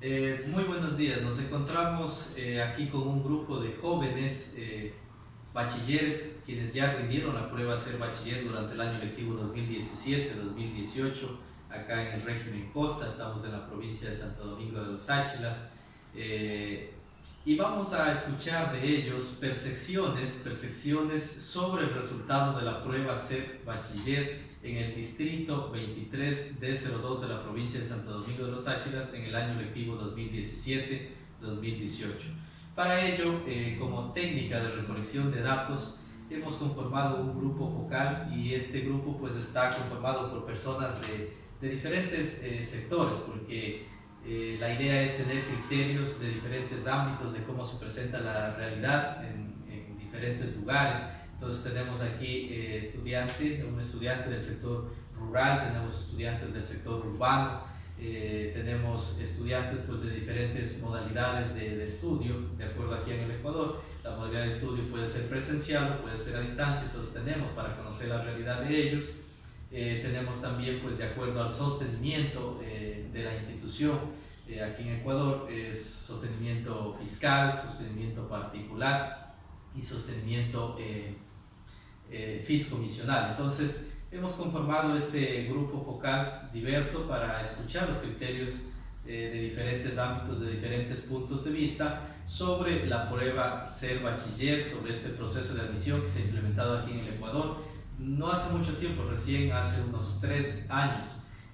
Muy buenos días, nos encontramos aquí con un grupo de jóvenes bachilleres quienes ya rindieron la prueba a ser bachiller durante el año lectivo 2017-2018 acá en el régimen Costa. Estamos en la provincia de Santo Domingo de los Áchilas y vamos a escuchar de ellos percepciones sobre el resultado de la prueba ser bachiller en el distrito 23D02 de la provincia de Santo Domingo de los Áchilas en el año lectivo 2017-2018. Para ello, como técnica de recolección de datos, hemos conformado un grupo focal y este grupo pues está conformado por personas de diferentes sectores, porque la idea es tener criterios de diferentes ámbitos de cómo se presenta la realidad en diferentes lugares. Entonces tenemos aquí un estudiante del sector rural, tenemos estudiantes del sector urbano, tenemos estudiantes pues, de diferentes modalidades de estudio, de acuerdo aquí en el Ecuador. La modalidad de estudio puede ser presencial o puede ser a distancia, entonces tenemos para conocer la realidad de ellos. Tenemos también, pues, de acuerdo al sostenimiento de la institución, aquí en Ecuador es sostenimiento fiscal, sostenimiento particular y sostenimiento fiscomisional. Entonces, hemos conformado este grupo focal diverso para escuchar los criterios de diferentes ámbitos, de diferentes puntos de vista sobre la prueba Ser Bachiller, sobre este proceso de admisión que se ha implementado aquí en el Ecuador. No hace mucho tiempo, recién hace unos 3 años.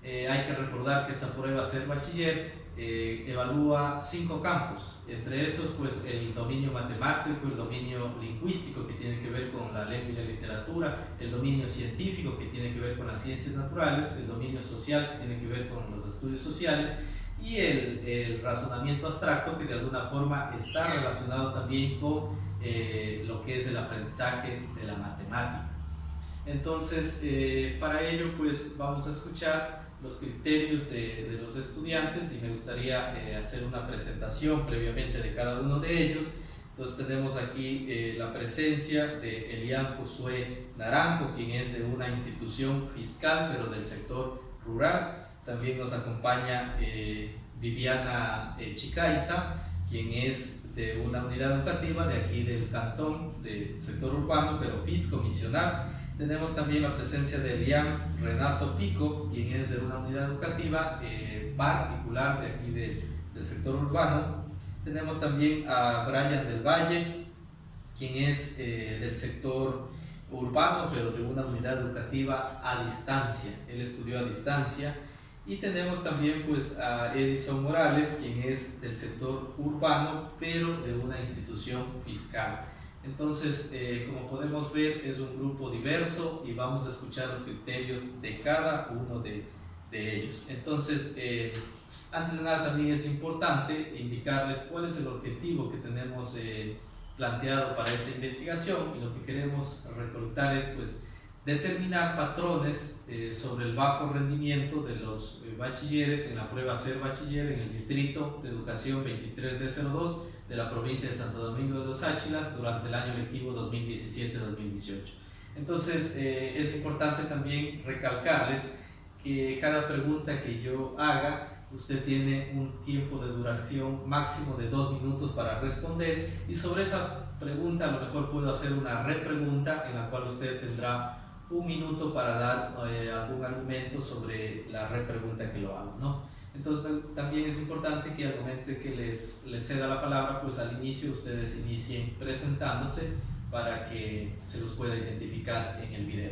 Hay que recordar que esta prueba Ser Bachiller evalúa 5 campos, entre esos pues el dominio matemático, el dominio lingüístico que tiene que ver con la lengua y la literatura, el dominio científico que tiene que ver con las ciencias naturales, el dominio social que tiene que ver con los estudios sociales y el razonamiento abstracto que de alguna forma está relacionado también con lo que es el aprendizaje de la matemática. Entonces, para ello pues vamos a escuchar los criterios de los estudiantes y me gustaría hacer una presentación previamente de cada uno de ellos. Entonces tenemos aquí la presencia de Elian Josué Naranjo, quien es de una institución fiscal pero del sector rural. También nos acompaña Viviana Chicaiza, quien es de una unidad educativa de aquí del cantón del sector urbano pero fiscomisional. Tenemos también la presencia de Elian Renato Pico, quien es de una unidad educativa particular de aquí del sector urbano. Tenemos también a Brian del Valle, quien es del sector urbano, pero de una unidad educativa a distancia. Él estudió a distancia. Y tenemos también pues, a Edison Morales, quien es del sector urbano, pero de una institución fiscal. Entonces, como podemos ver, es un grupo diverso y vamos a escuchar los criterios de cada uno de ellos. Entonces, antes de nada también es importante indicarles cuál es el objetivo que tenemos planteado para esta investigación, y lo que queremos recolectar es pues, determinar patrones sobre el bajo rendimiento de los bachilleres en la prueba Ser Bachiller en el Distrito de Educación 23D02 de la provincia de Santo Domingo de los Áchilas durante el año lectivo 2017-2018. Entonces, es importante también recalcarles que cada pregunta que yo haga, usted tiene un tiempo de duración máximo de 2 minutos para responder, y sobre esa pregunta a lo mejor puedo hacer una repregunta en la cual usted tendrá 1 minuto para dar algún argumento sobre la repregunta que lo hago, ¿no? Entonces también es importante que al momento que les ceda la palabra, pues al inicio ustedes inicien presentándose para que se los pueda identificar en el video.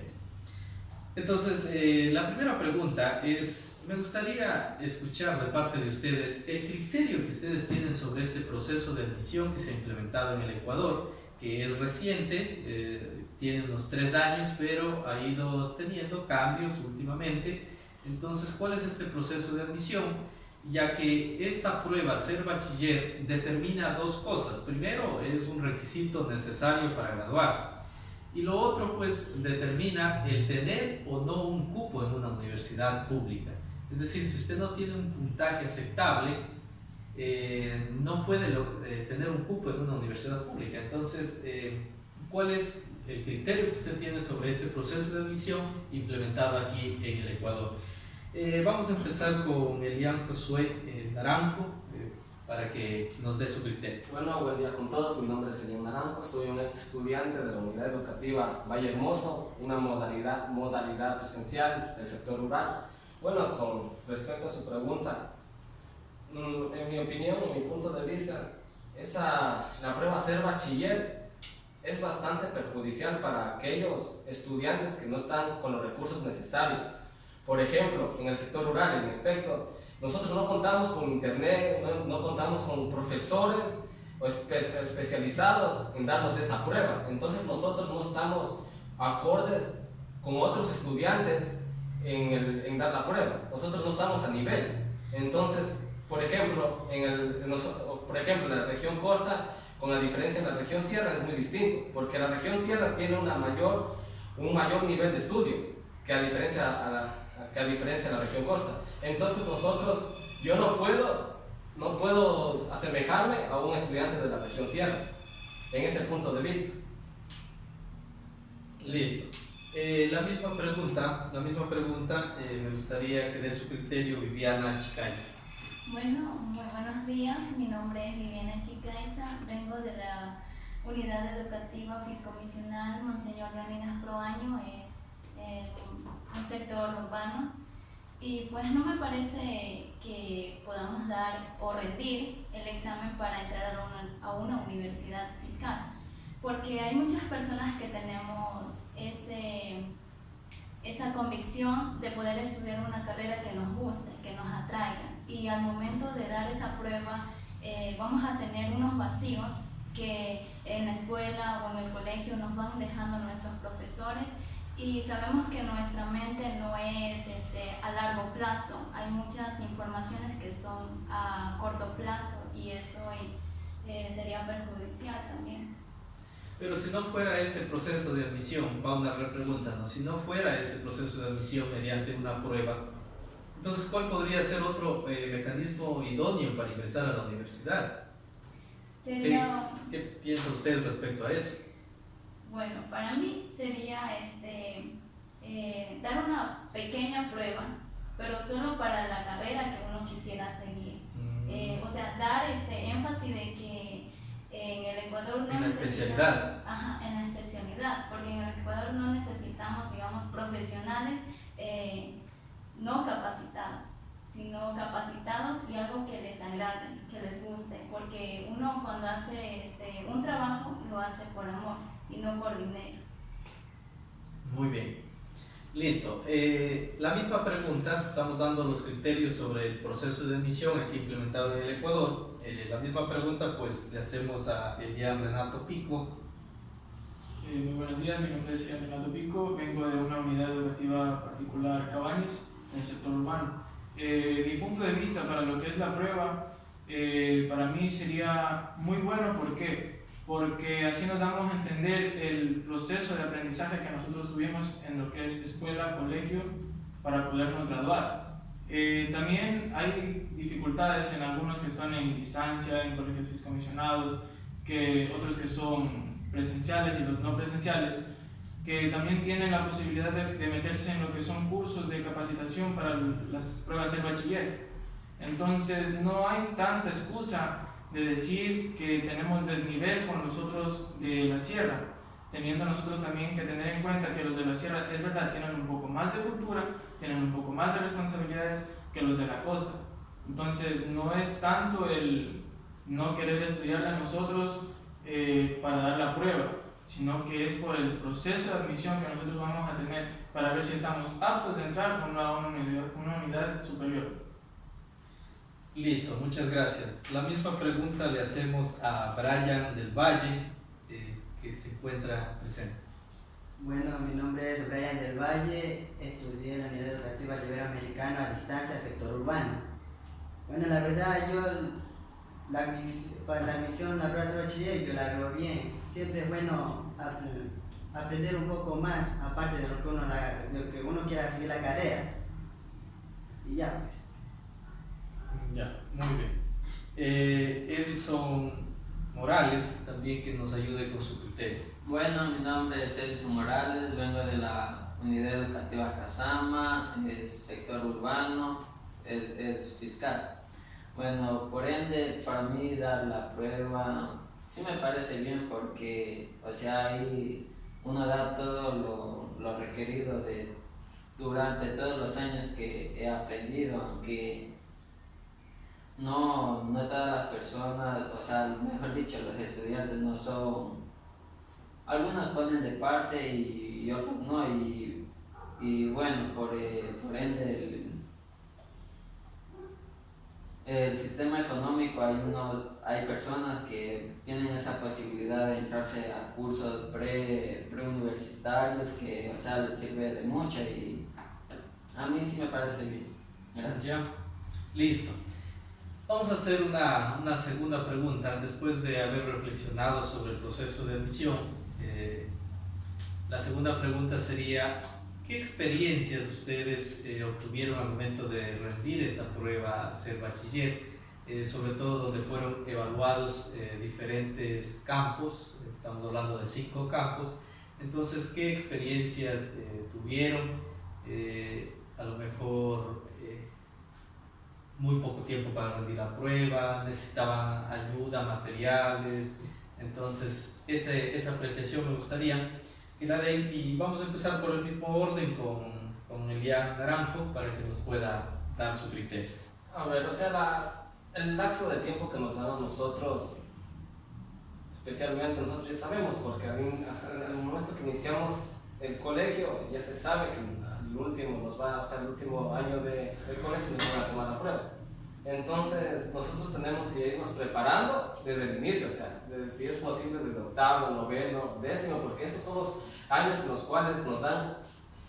Entonces, la primera pregunta es, me gustaría escuchar de parte de ustedes el criterio que ustedes tienen sobre este proceso de admisión que se ha implementado en el Ecuador, que es reciente, tiene unos 3 años, pero ha ido teniendo cambios últimamente. Entonces, ¿cuál es este proceso de admisión? Ya que esta prueba Ser Bachiller determina 2 cosas. Primero, es un requisito necesario para graduarse. Y lo otro, pues, determina el tener o no un cupo en una universidad pública. Es decir, si usted no tiene un puntaje aceptable, no puede tener un cupo en una universidad pública. Entonces, ¿cuál es el criterio que usted tiene sobre este proceso de admisión implementado aquí en el Ecuador? Vamos a empezar con Elian Josué Naranjo. para que nos dé su criterio. Bueno, buen día con todos. Mi nombre es Elian Naranjo, soy un ex estudiante de la Unidad Educativa Valle Hermoso, una modalidad presencial del sector rural. Bueno, con respecto a su pregunta, en mi opinión, en mi punto de vista, la prueba ser bachiller es bastante perjudicial para aquellos estudiantes que no están con los recursos necesarios. Por ejemplo, en el sector rural, en aspecto, nosotros no contamos con internet, no contamos con profesores especializados en darnos esa prueba. Entonces nosotros no estamos acordes con otros estudiantes en dar la prueba. Nosotros no estamos a nivel. Entonces, por ejemplo, en la región costa, con la diferencia en la región sierra es muy distinto, porque la región sierra tiene un mayor nivel de estudio que a diferencia de la región costa. Entonces yo no puedo asemejarme a un estudiante de la región sierra en ese punto de vista. Listo. La misma pregunta me gustaría que dé su criterio Viviana Chicaiza. Bueno, muy buenos días. Mi nombre es Viviana Chicaiza. Vengo de la Unidad Educativa Fiscomisional Monseñor Leonidas Proaño, es un sector urbano. Y pues no me parece que podamos dar o rendir el examen para entrar a una universidad fiscal, porque hay muchas personas que tenemos esa convicción de poder estudiar una carrera que nos guste, que nos atraiga, y al momento de dar esa prueba vamos a tener unos vacíos que en la escuela o en el colegio nos van dejando nuestros profesores, y sabemos que nuestra mente no es a largo plazo. Hay muchas informaciones que son a corto plazo y eso sería perjudicial también. Pero si no fuera este proceso de admisión, Paula repregunta, ¿no? Si no fuera este proceso de admisión mediante una prueba, entonces ¿cuál podría ser otro mecanismo idóneo para ingresar a la universidad? ¿Qué piensa usted respecto a eso? Bueno, para mí sería dar una pequeña prueba, pero solo para la carrera que uno quisiera seguir. O sea, dar énfasis de que en el Ecuador no necesitamos, en la especialidad, porque en el Ecuador no necesitamos, digamos, profesionales no capacitados, sino capacitados y algo que les agrade, que les guste, porque uno cuando hace un trabajo lo hace por amor y no por dinero. Muy bien, listo. La misma pregunta, estamos dando los criterios sobre el proceso de admisión aquí implementado en el Ecuador. La misma pregunta pues le hacemos a Elian Renato Pico. Muy buenos días, mi nombre es Elian Renato Pico, vengo de una unidad educativa particular Cabañas, en el sector urbano. Mi punto de vista para lo que es la prueba, para mí sería muy bueno. ¿Por qué? Porque así nos damos a entender el proceso de aprendizaje que nosotros tuvimos en lo que es escuela, colegio, para podernos graduar. También hay dificultades en algunos que están en distancia, en colegios fiscomisionados, otros que son presenciales y los no presenciales, que también tienen la posibilidad de meterse en lo que son cursos de capacitación para las pruebas de bachiller. Entonces no hay tanta excusa de decir que tenemos desnivel con los otros de la sierra, teniendo nosotros también que tener en cuenta que los de la sierra, es verdad, tienen un poco más de cultura, tienen un poco más de responsabilidades que los de la costa. Entonces no es tanto el no querer estudiarla a nosotros para dar la prueba, sino que es por el proceso de admisión que nosotros vamos a tener para ver si estamos aptos de entrar o no a una unidad superior. Listo, muchas gracias. La misma pregunta le hacemos a Brian del Valle, que se encuentra presente. Bueno, mi nombre es Brian del Valle, estudié en la Unidad Educativa Iberoamericana a distancia, sector urbano. Bueno, la verdad, para la admisión a la prueba de bachiller yo la veo bien. Siempre es bueno aprender un poco más, aparte de lo que uno quiera seguir la carrera. Y ya, pues. Ya, muy bien. Edison Morales, también que nos ayude con su criterio. Bueno, mi nombre es Edison Morales, vengo de la Unidad Educativa Casama, sector urbano, es fiscal. Bueno, por ende, para mí dar la prueba sí me parece bien porque, o sea, ahí uno da todo lo requerido durante todos los años que he aprendido, aunque no todas las personas, o sea, mejor dicho, los estudiantes no son, algunos ponen de parte y otros no, y bueno, por ende el sistema económico, hay personas que tienen esa posibilidad de entrarse a cursos preuniversitarios que, o sea, les sirve de mucho y a mí sí me parece bien. Gracias. Ya. Listo. Vamos a hacer una segunda pregunta después de haber reflexionado sobre el proceso de admisión. La segunda pregunta sería, ¿qué experiencias ustedes obtuvieron al momento de rendir esta prueba Ser Bachiller? Sobre todo donde fueron evaluados diferentes campos, estamos hablando de 5 campos. Entonces, ¿qué experiencias tuvieron? A lo mejor muy poco tiempo para rendir la prueba, necesitaban ayuda, materiales. Entonces, esa apreciación me gustaría que la den, y vamos a empezar por el mismo orden con Elian Naranjo para que nos pueda dar su criterio. A ver, o sea, el lapso de tiempo que nos dan a nosotros, especialmente nosotros ya sabemos, porque al momento que iniciamos el colegio ya se sabe que el último el último año del colegio nos van a tomar la prueba. Entonces nosotros tenemos que irnos preparando desde el inicio, o sea, si es posible desde octavo, noveno, décimo, porque esos son los años en los cuales nos dan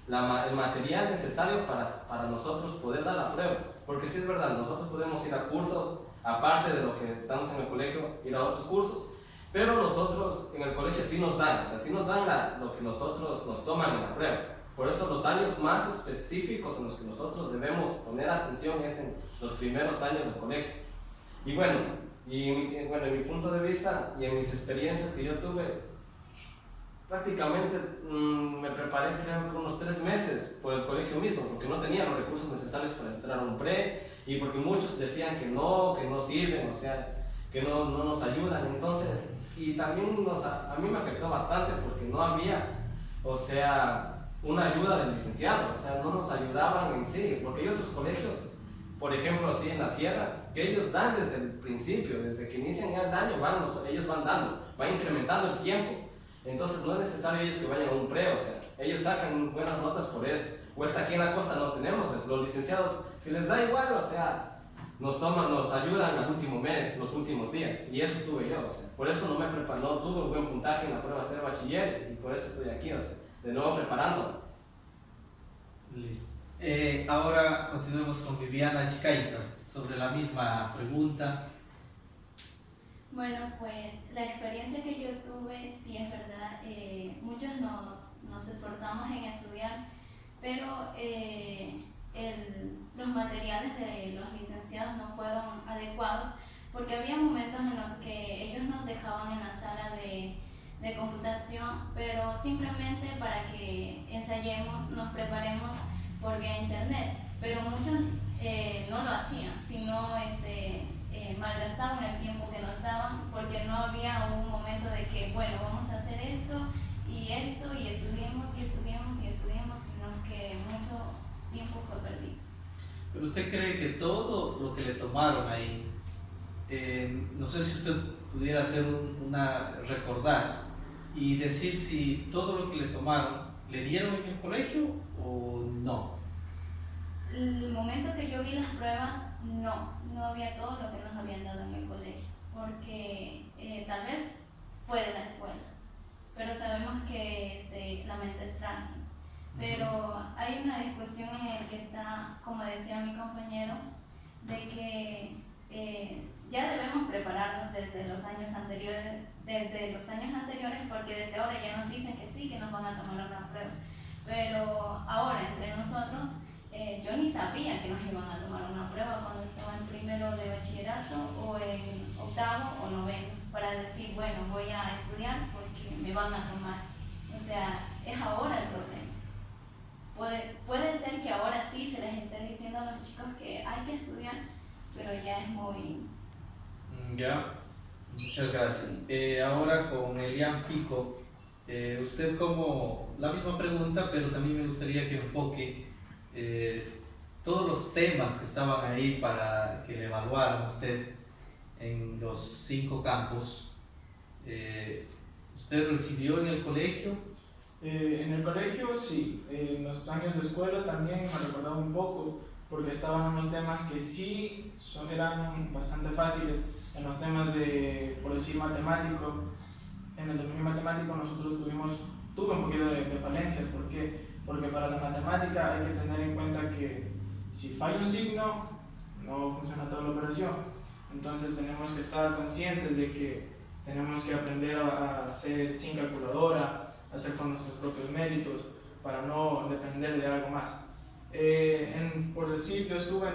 el material necesario para nosotros poder dar la prueba. Porque sí es verdad, nosotros podemos ir a cursos, aparte de lo que estamos en el colegio, ir a otros cursos, pero nosotros en el colegio sí nos dan, o sea, sí nos dan lo que nosotros nos toman en la prueba. Por eso los años más específicos en los que nosotros debemos poner atención es en los primeros años del colegio. Y bueno, en mi punto de vista y en mis experiencias que yo tuve, prácticamente me preparé creo que unos 3 meses por el colegio mismo, porque no tenía los recursos necesarios para entrar a un pre, y porque muchos decían que no sirven, o sea, que no nos ayudan. Entonces, y también a mí me afectó bastante porque no había, o sea, una ayuda del licenciado, o sea, no nos ayudaban en sí, porque hay otros colegios, por ejemplo, así en la sierra, que ellos dan desde el principio, desde que inician el año, ellos van dando, van incrementando el tiempo. Entonces no es necesario ellos que vayan a un pre, o sea, ellos sacan buenas notas por eso. Vuelta aquí en la costa no tenemos eso. Los licenciados, si les da igual, o sea, nos ayudan al último mes, los últimos días, y eso estuve yo, o sea, por eso no tuve un buen puntaje en la prueba Ser Bachiller, y por eso estoy aquí, o sea, de nuevo preparando. Listo. Ahora continuemos con Viviana Chicaiza sobre la misma pregunta. Bueno, pues la experiencia que yo tuve, sí es verdad, muchos nos esforzamos en estudiar, pero los materiales de los licenciados no fueron adecuados, porque había momentos en los que ellos nos dejaban en la sala de computación, pero simplemente para que ensayemos, nos preparemos por vía internet, pero muchos no lo hacían, sino malgastaban el tiempo que nos daban, porque no había un momento de que, bueno, vamos a hacer esto, y estudiemos, sino que mucho tiempo fue perdido. ¿Pero usted cree que todo lo que le tomaron ahí, no sé si usted pudiera hacer recordar y decir si todo lo que le tomaron le dieron en el colegio o no? El momento que yo vi las pruebas, no había todo lo que nos habían dado en el colegio, porque tal vez fue de la escuela, pero sabemos que la mente es frágil. Pero hay una discusión en la que está, como decía mi compañero, de que ya debemos prepararnos desde los años anteriores, porque desde ahora ya nos dicen que sí, que nos van a tomar una prueba. Pero ahora, entre nosotros, yo ni sabía que nos iban a tomar una prueba cuando estaba en primero de bachillerato o en octavo o noveno, para decir, bueno, voy a estudiar porque me van a tomar. O sea, es ahora el problema. Puede ser que ahora sí se les esté diciendo a los chicos que hay que estudiar, pero ya es muy... Ya, muchas gracias. Ahora con Elian Pico, usted como la misma pregunta, pero también me gustaría que enfoque todos los temas que estaban ahí para que le evaluaran usted en los 5 campos. ¿Usted recibió en el colegio? En el colegio sí, en los años de escuela también me recordaba un poco, porque estaban unos temas que sí eran bastante fáciles. En los temas de, por decir, matemático, en el dominio matemático nosotros tuve un poquito de falencias. ¿Por qué? Porque para la matemática hay que tener en cuenta que si falla un signo, no funciona toda la operación. Entonces tenemos que estar conscientes de que tenemos que aprender a hacer sin calculadora, hacer con nuestros propios méritos, para no depender de algo más. Por decir, yo estuve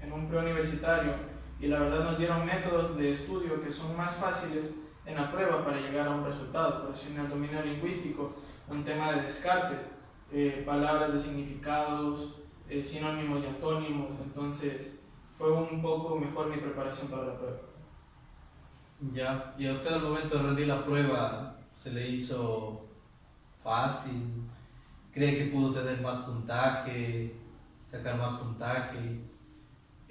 en un preuniversitario y la verdad nos dieron métodos de estudio que son más fáciles en la prueba para llegar a un resultado. Por decir, en el dominio lingüístico, un tema de descarte, palabras de significados, sinónimos y antónimos. Entonces fue un poco mejor mi preparación para la prueba. Ya, y a usted al momento de rendir la prueba se le hizo fácil. ¿Cree que pudo tener más puntaje, sacar más puntaje?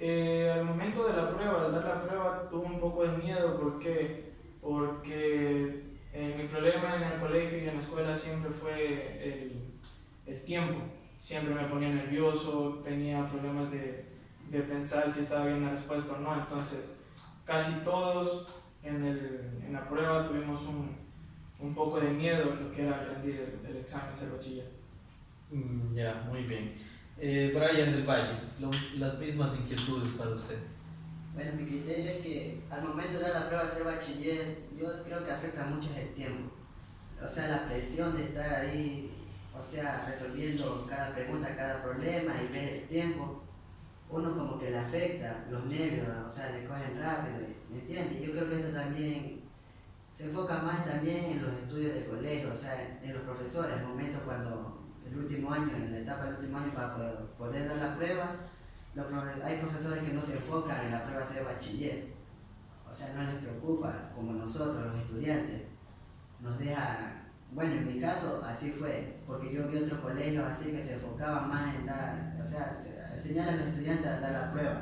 Al momento de la prueba, al dar la prueba, tuve un poco de miedo. ¿Por qué? Porque mi problema en el colegio y en la escuela siempre fue el tiempo. Siempre me ponía nervioso, tenía problemas de pensar si estaba bien la respuesta o no. Entonces, casi todos en la prueba tuvimos un poco de miedo en lo que era rendir el examen de bachiller. Ya, muy bien. Brian del Valle, las mismas inquietudes para usted. Bueno, mi criterio es que al momento de dar la prueba de ser bachiller, yo creo que afecta mucho el tiempo. O sea, la presión de estar ahí, o sea, resolviendo cada pregunta, cada problema y ver el tiempo, uno como que le afecta los nervios, o sea, le cogen rápido, ¿me entiendes? Yo creo que esto también se enfoca más también en los estudios del colegio, o sea, en los profesores, el momento cuando el último año, en la etapa del último año para poder dar la prueba, hay profesores que no se enfocan en la prueba de ser bachiller, o sea, no les preocupa, como nosotros, los estudiantes, nos deja, bueno, en mi caso así fue, porque yo vi otros colegios así que se enfocaban más en dar, o sea, enseñar a los estudiantes a dar la prueba,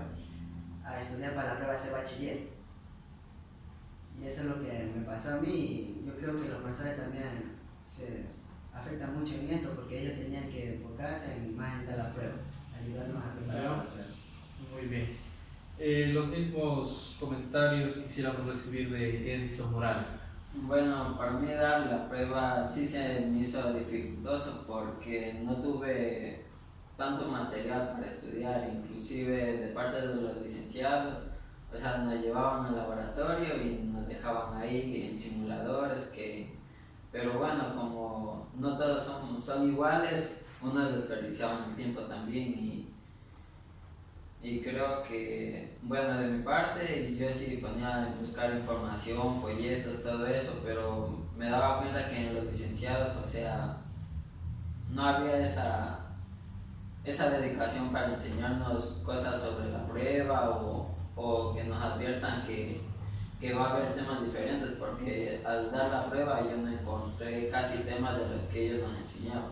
a estudiar para la prueba de ser bachiller. Y eso es lo que me pasó a mí, y yo creo que los profesores también se afectan mucho en esto, porque ellos tenían que enfocarse más en dar la prueba, ayudarnos a preparar la prueba. Muy bien. Los mismos comentarios quisiéramos recibir de Edison Morales. Bueno, para mí dar la prueba sí se me hizo dificultoso porque no tuve tanto material para estudiar, inclusive de parte de los licenciados. O sea, nos llevaban al laboratorio y nos dejaban ahí en simuladores pero bueno, como no todos son iguales, unos desperdiciaban el tiempo también y creo que, bueno, de mi parte yo sí ponía en buscar información, folletos, todo eso, pero me daba cuenta que en los licenciados, o sea, no había esa dedicación para enseñarnos cosas sobre la prueba o que nos adviertan que va a haber temas diferentes, porque al dar la prueba yo no encontré casi temas de los que ellos nos enseñaban.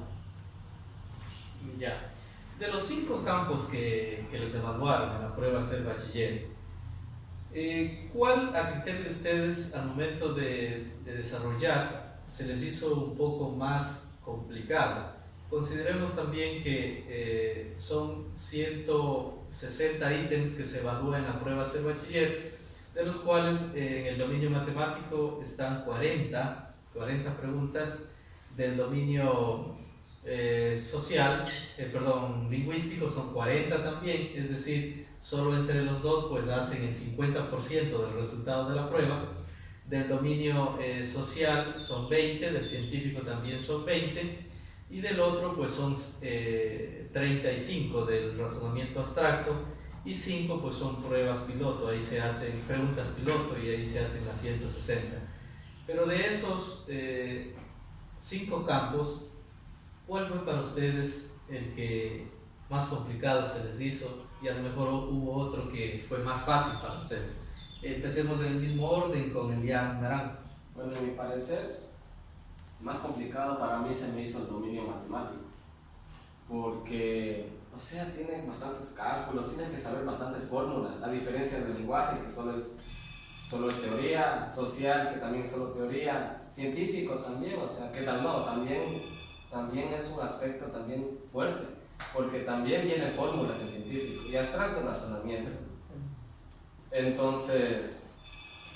Ya. De los 5 campos que les evaluaron en la prueba ser bachiller, ¿cuál a criterio de ustedes al momento de desarrollar se les hizo un poco más complicado? Consideremos también que son 160 ítems que se evalúan en la prueba ser bachiller, de los cuales en el dominio matemático están 40 preguntas, del dominio lingüístico son 40 también, es decir, solo entre los dos pues hacen el 50% del resultado de la prueba. Del dominio social son 20, del científico también son 20 y del otro pues son 35 del razonamiento abstracto y 5 pues son pruebas piloto, ahí se hacen preguntas piloto y ahí se hacen las 160. Pero de esos 5 campos, ¿cuál fue para ustedes el que más complicado se les hizo y a lo mejor hubo otro que fue más fácil para ustedes. Empecemos en el mismo orden con Elian Naranjo. Bueno, en mi parecer, más complicado para mí se me hizo el dominio matemático, porque, o sea, tiene bastantes cálculos, tiene que saber bastantes fórmulas, a diferencia del lenguaje, que solo es teoría, social, que también es solo teoría, científico también, o sea, que tal no, también es un aspecto también fuerte, porque también vienen fórmulas en científico y abstracto razonamiento. Entonces,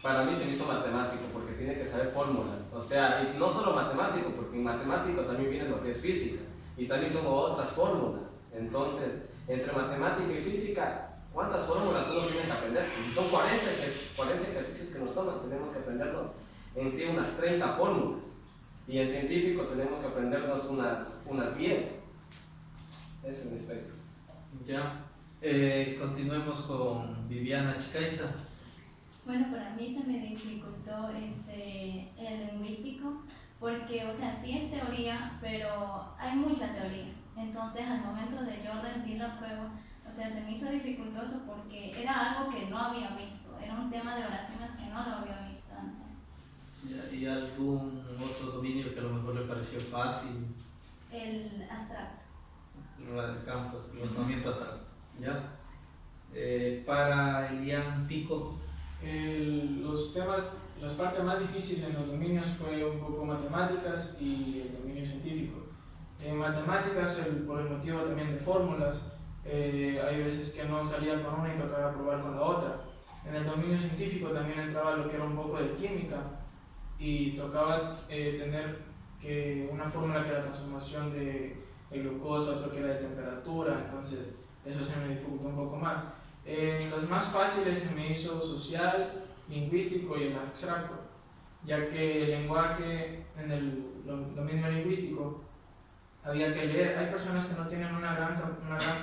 para mí se me hizo matemático porque tiene que saber fórmulas, o sea, y no solo matemático, porque en matemático también viene lo que es física y también son otras fórmulas. Entonces, entre matemática y física, ¿cuántas fórmulas uno tiene que aprender? Si son 40 ejercicios que nos toman, tenemos que aprendernos en sí unas 30 fórmulas, y en científico tenemos que aprendernos unas 10. Ese es mi aspecto. Ya. Continuemos con Viviana Chicaiza. Bueno, para mí se me dificultó el lingüístico porque, o sea, sí es teoría, pero hay mucha teoría. Entonces, al momento de yo rendir la prueba, o sea, se me hizo dificultoso porque era algo que no había visto, era un tema de oraciones que no lo había visto antes. Ya, ¿y algún otro dominio que a lo mejor le pareció fácil? El abstracto. El campo, el razonamiento abstracto. ¿Ya? Para Elian Pico. Las partes más difíciles en los dominios fue un poco matemáticas y el dominio científico. En matemáticas, por el motivo también de fórmulas, hay veces que no salía con una y tocaba probar con la otra. En el dominio científico también entraba lo que era un poco de química y tocaba tener una fórmula que era la transformación de glucosa, otro que era de temperatura, entonces eso se me dificultó un poco más. Los más fáciles se me hizo social, lingüístico y el abstracto, ya que el lenguaje en el dominio lingüístico había que leer. Hay personas que no tienen una gran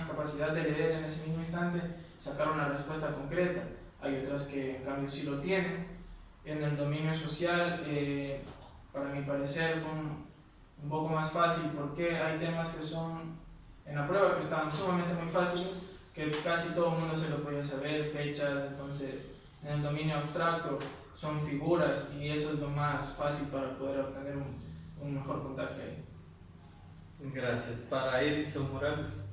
capacidad de leer en ese mismo instante, sacar una respuesta concreta. Hay otras que en cambio sí lo tienen. En el dominio social, para mi parecer, fue un poco más fácil porque hay temas que son en la prueba que estaban sumamente muy fáciles, que casi todo el mundo se lo podía saber, fechas. Entonces en el dominio abstracto son figuras y eso es lo más fácil para poder obtener un mejor puntaje ahí. Gracias. Para Edison Morales.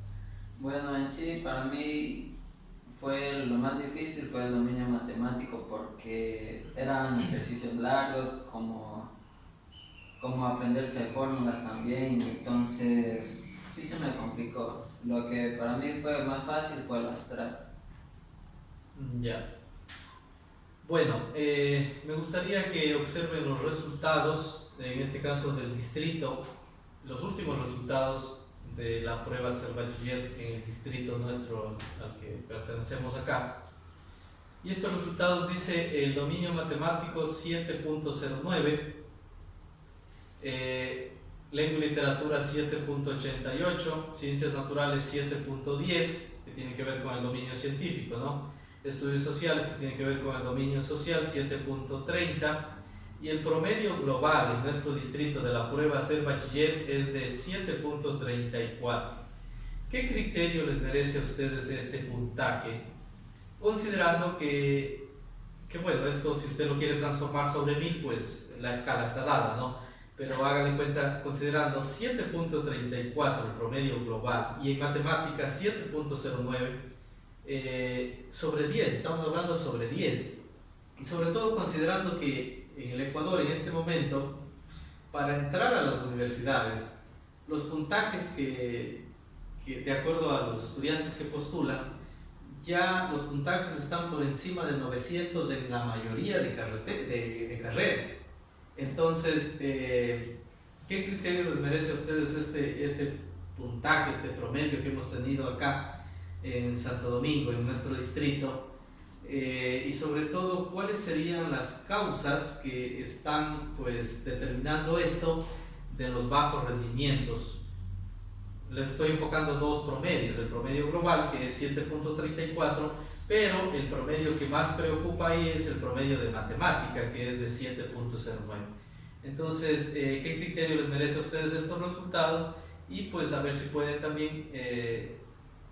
Bueno, en sí, para mí lo más difícil fue el dominio matemático porque eran ejercicios largos, como aprenderse fórmulas también, entonces sí se me complicó. Lo que para mí fue más fácil fue el abstracto. Ya. Bueno, me gustaría que observen los resultados, en este caso del distrito, los últimos resultados de la prueba Ser Bachiller en el distrito nuestro al que pertenecemos acá. Y estos resultados dice el dominio matemático 7.09, lengua y literatura 7.88, ciencias naturales 7.10, que tiene que ver con el dominio científico, ¿no? Estudios sociales, que tiene que ver con el dominio social 7.30, y el promedio global en nuestro distrito de la prueba Ser Bachiller es de 7.34. ¿Qué criterio les merece a ustedes este puntaje? Considerando que bueno, esto si usted lo quiere transformar sobre 1000, pues la escala está dada, ¿no? Pero háganle cuenta, considerando 7.34 el promedio global y en matemáticas 7.09 sobre 10, estamos hablando sobre 10, y sobre todo considerando que en el Ecuador en este momento, para entrar a las universidades, los puntajes que de acuerdo a los estudiantes que postulan, ya los puntajes están por encima de 900 en la mayoría de carreras. Entonces, ¿qué criterio les merece a ustedes este puntaje, este promedio que hemos tenido acá en Santo Domingo, en nuestro distrito? Y sobre todo, ¿cuáles serían las causas que están pues determinando esto de los bajos rendimientos? Les estoy enfocando dos promedios, el promedio global que es 7.34, pero el promedio que más preocupa ahí es el promedio de matemática que es de 7.09. Entonces, ¿qué criterio les merece a ustedes estos resultados? Y pues a ver si pueden también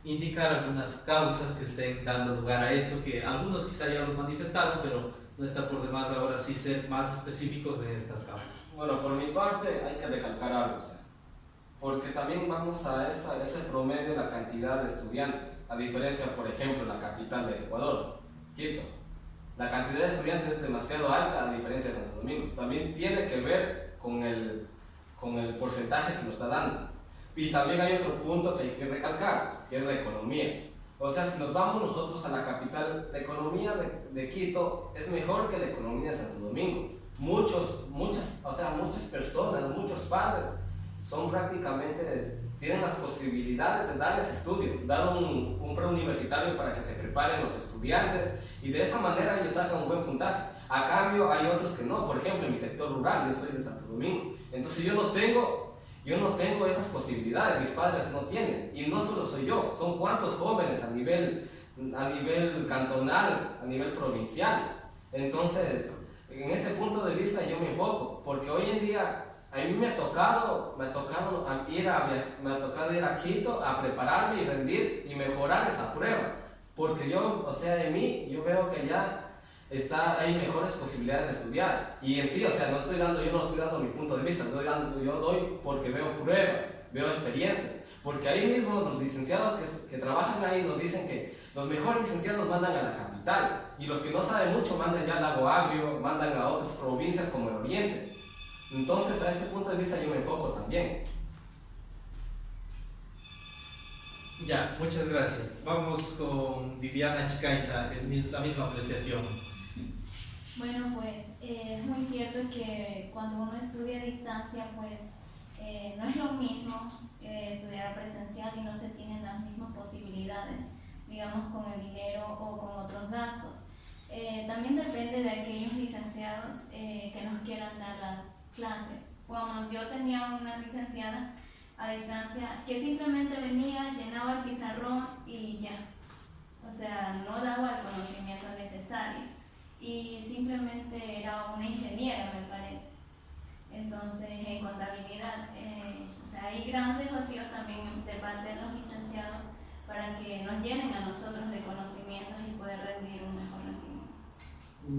indicar algunas causas que estén dando lugar a esto, que algunos quizá ya los manifestaron, pero no está por demás ahora sí ser más específicos en estas causas. Bueno, por mi parte hay que recalcar algo, o sea, porque también vamos a ese promedio de la cantidad de estudiantes, a diferencia, por ejemplo, la capital del Ecuador, Quito. La cantidad de estudiantes es demasiado alta a diferencia de Santo Domingo. También tiene que ver con el porcentaje que nos está dando. Y también hay otro punto que hay que recalcar, que es la economía. O sea, si nos vamos nosotros a la capital, la economía de Quito es mejor que la economía de Santo Domingo. Muchas personas, muchos padres son prácticamente, tienen las posibilidades de darles estudio, dar un preuniversitario para que se preparen los estudiantes y de esa manera ellos sacan un buen puntaje. A cambio hay otros que no, por ejemplo en mi sector rural, yo soy de Santo Domingo, entonces yo no tengo esas posibilidades, mis padres no tienen, y no solo soy yo, son cuantos jóvenes a nivel cantonal, a nivel provincial. Entonces, en ese punto de vista yo me enfoco, porque hoy en día a mí me ha tocado ir a Quito a prepararme y rendir y mejorar esa prueba, porque yo veo que ya hay mejores posibilidades de estudiar. Y en sí, yo no estoy dando mi punto de vista, yo doy porque veo pruebas, veo experiencia, porque ahí mismo los licenciados que trabajan ahí nos dicen que los mejores licenciados mandan a la capital y los que no saben mucho mandan ya al Lago Agrio, mandan a otras provincias como el Oriente. Entonces a ese punto de vista yo me enfoco también. Ya, muchas gracias. Vamos con Viviana Chicaiza, la misma apreciación. Bueno, pues es muy cierto que cuando uno estudia a distancia, pues no es lo mismo estudiar presencial y no se tienen las mismas posibilidades, digamos, con el dinero o con otros gastos. También depende de aquellos licenciados que nos quieran dar las clases. Bueno, yo tenía una licenciada a distancia que simplemente venía, llenaba el pizarrón y ya. O sea, no daba el conocimiento necesario y simplemente era una ingeniera, me parece. Entonces, en contabilidad, hay grandes vacíos también de parte de los licenciados para que nos llenen a nosotros de conocimientos y poder rendir un mejor rendimiento.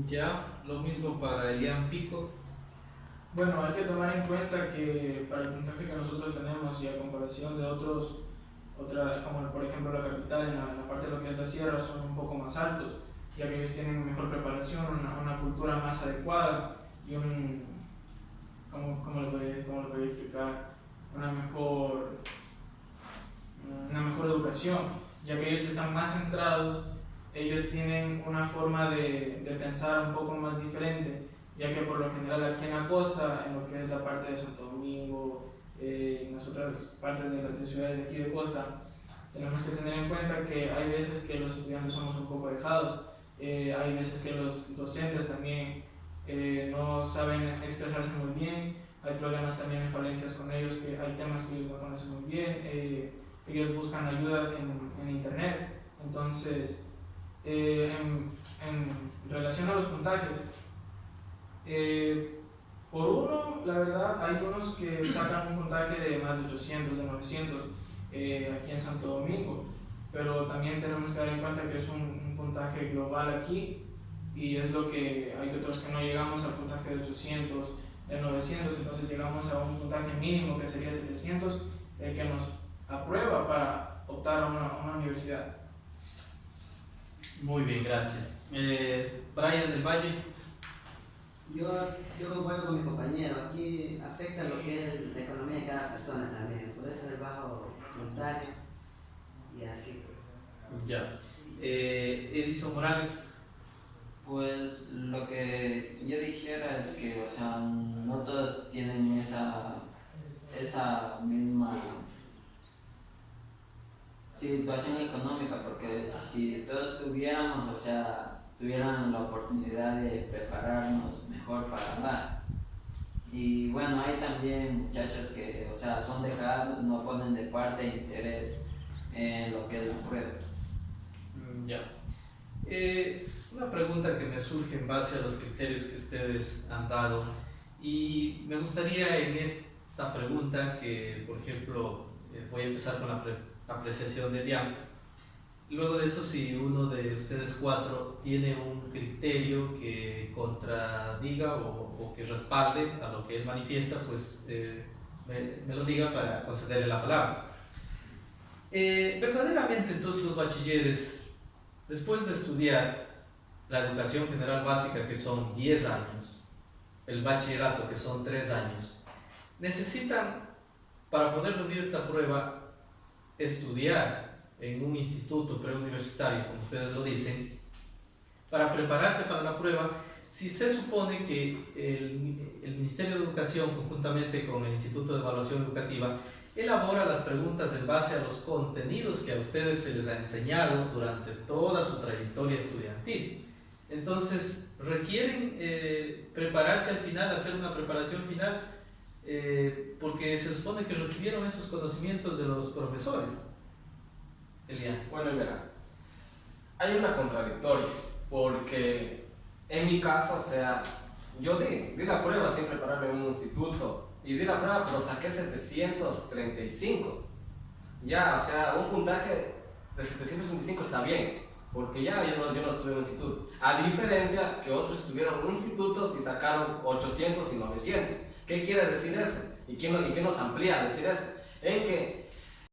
Ya, lo mismo para Elian Pico. Bueno, hay que tomar en cuenta que para el puntaje que nosotros tenemos y a comparación de otros, como por ejemplo la capital, en la parte de lo que es la sierra, son un poco más altos, ya que ellos tienen mejor preparación, una cultura más adecuada y ¿cómo lo podría explicar? Una mejor educación, ya que ellos están más centrados, ellos tienen una forma de pensar un poco más diferente, ya que por lo general aquí en la costa, en lo que es la parte de Santo Domingo, en las otras partes de ciudades de aquí de costa, tenemos que tener en cuenta que hay veces que los estudiantes somos un poco dejados, hay veces que los docentes también no saben expresarse muy bien, hay problemas también de falencias con ellos, que hay temas que ellos no conocen muy bien, ellos buscan ayuda en internet. Entonces, en relación a los puntajes, por uno, la verdad, hay unos que sacan un puntaje de más de 800, de 900 aquí en Santo Domingo, pero también tenemos que dar en cuenta que es un puntaje global aquí y es lo que hay otros que no llegamos al puntaje de 800, de 900, entonces llegamos a un puntaje mínimo que sería 700, que nos aprueba para optar a una universidad. Muy bien, gracias. Brian del Valle. Yo concuerdo con mi compañero, aquí afecta lo que es la economía de cada persona también, puede ser bajo puntaje y así. Ya. Edison Morales. Pues lo que yo dijera es que, no todos tienen esa misma situación económica, porque si todos tuviéramos, tuvieran la oportunidad de prepararnos mejor para dar. Y bueno, hay también muchachos que, son dejados, no ponen de parte interés en lo que es la prueba. Ya. Una pregunta que me surge en base a los criterios que ustedes han dado, y me gustaría en esta pregunta que, por ejemplo, voy a empezar con la apreciación de Elian. Luego de eso, si uno de ustedes cuatro tiene un criterio que contradiga o que respalde a lo que él manifiesta, pues me lo diga para concederle la palabra. Verdaderamente, entonces, los bachilleres, después de estudiar la educación general básica, que son 10 años, el bachillerato, que son 3 años, necesitan, para poder rendir esta prueba, estudiar en un instituto preuniversitario, como ustedes lo dicen, para prepararse para la prueba. Si se supone que el Ministerio de Educación, conjuntamente con el Instituto de Evaluación Educativa, elabora las preguntas en base a los contenidos que a ustedes se les ha enseñado durante toda su trayectoria estudiantil. Entonces, requieren prepararse al final, hacer una preparación final, porque se supone que recibieron esos conocimientos de los profesores. Elian. Bueno, mira, hay una contradictoria, porque en mi caso, o sea, yo di la prueba sin prepararme en un instituto, y di la prueba, pero saqué 735. Ya, o sea, un puntaje de 735 está bien, porque ya yo no estuve en un instituto. A diferencia que otros estuvieron en institutos y sacaron 800 y 900. ¿Qué quiere decir eso? ¿Y qué nos amplía a decir eso? En que